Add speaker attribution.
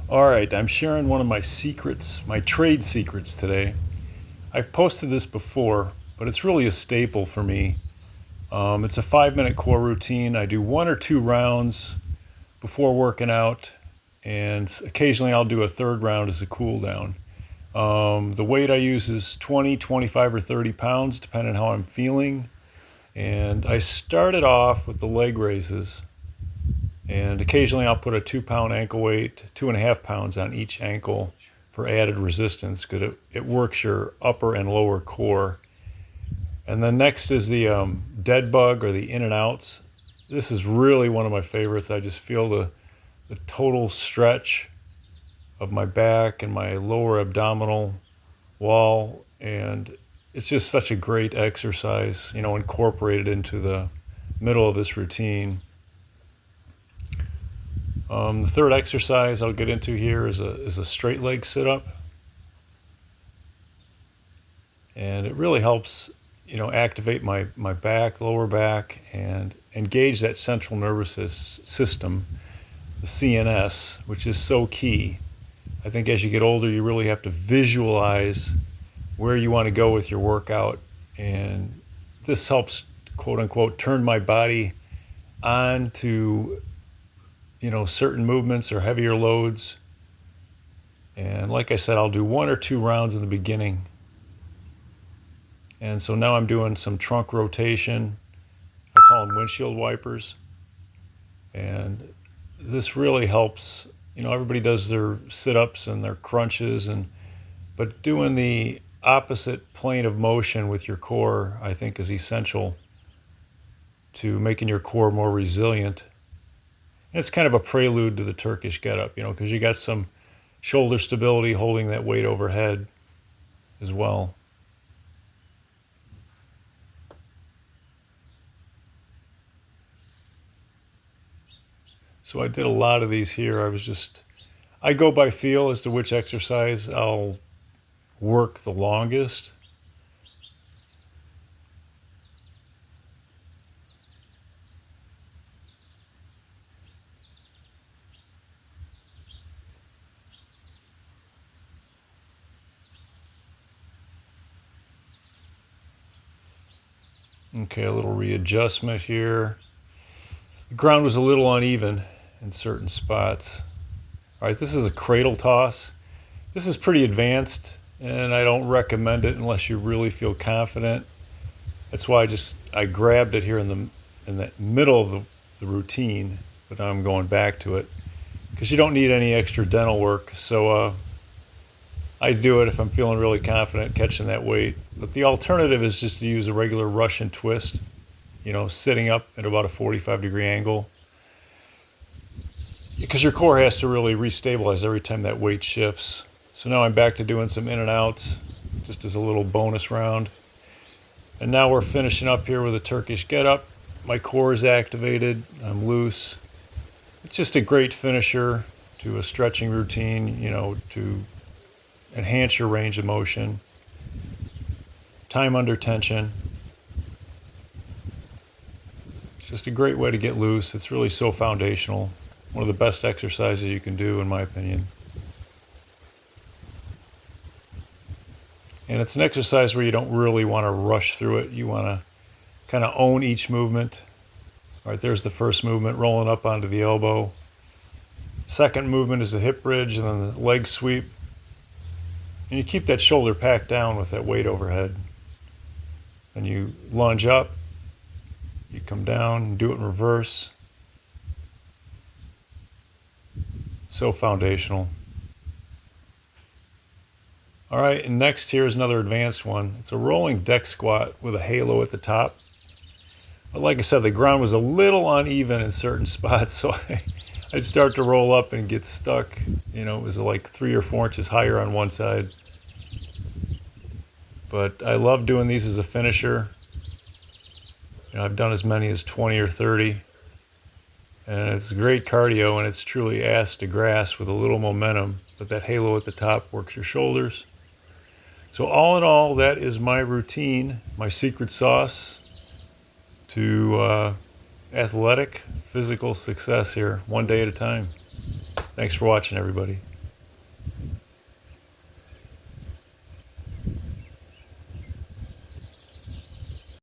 Speaker 1: All right, I'm sharing one of my secrets, my trade secrets today. I've posted this before, but it's really a staple for me. It's a 5 minute core routine. I do 1 or 2 rounds before working out, and occasionally I'll do a third round as a cool down. The weight I use is 20, 25, or 30 pounds, depending on how I'm feeling. And I started off with the leg raises. And occasionally I'll put a 2 pound ankle weight, 2.5 pounds on each ankle for added resistance because it works your upper and lower core. And then next is the dead bug or the in and outs. This is really one of my favorites. I just feel the total stretch of my back and my lower abdominal wall. And it's just such a great exercise, incorporated into the middle of this routine. The third exercise I'll get into here is a straight leg sit up, and it really helps activate my back, lower back, and engage that central nervous system, the CNS, which is so key. I think as you get older, you really have to visualize where you want to go with your workout, and this helps, quote unquote, turn my body on to certain movements or heavier loads. And like I said, I'll do 1 or 2 rounds in the beginning. And so now I'm doing some trunk rotation. I call them windshield wipers. And this really helps. Everybody does their sit-ups and their crunches, but doing the opposite plane of motion with your core, I think, is essential to making your core more resilient. And it's kind of a prelude to the Turkish get-up, because you got some shoulder stability holding that weight overhead as well. So I did a lot of these here. I go by feel as to which exercise I'll work the longest. Okay, a little readjustment here. The ground was a little uneven in certain spots. All right, this is a cradle toss. This is pretty advanced, and I don't recommend it unless you really feel confident. That's why I grabbed it here in the middle of the routine, but now I'm going back to it because you don't need any extra dental work. So I do it if I'm feeling really confident catching that weight. But the alternative is just to use a regular Russian twist, sitting up at about a 45-degree angle, because your core has to really restabilize every time that weight shifts. So now I'm back to doing some in and outs, just as a little bonus round. And now we're finishing up here with a Turkish get up. My core is activated, I'm loose. It's just a great finisher to a stretching routine, to enhance your range of motion. Time under tension. It's just a great way to get loose. It's really so foundational. One of the best exercises you can do, in my opinion. And it's an exercise where you don't really want to rush through it. You want to kind of own each movement. All right, there's the first movement, rolling up onto the elbow. Second movement is the hip bridge and then the leg sweep. And you keep that shoulder packed down with that weight overhead. And you lunge up, you come down, and do it in reverse. So foundational. All right, and next here is another advanced one. It's a rolling deck squat with a halo at the top. But like I said, the ground was a little uneven in certain spots, so I'd start to roll up and get stuck. It was like 3 or 4 inches higher on one side. But I love doing these as a finisher. I've done as many as 20 or 30. And it's great cardio, and it's truly ass to grass with a little momentum. But that halo at the top works your shoulders. So all in all, that is my routine, my secret sauce to athletic, physical success here, one day at a time. Thanks for watching, everybody.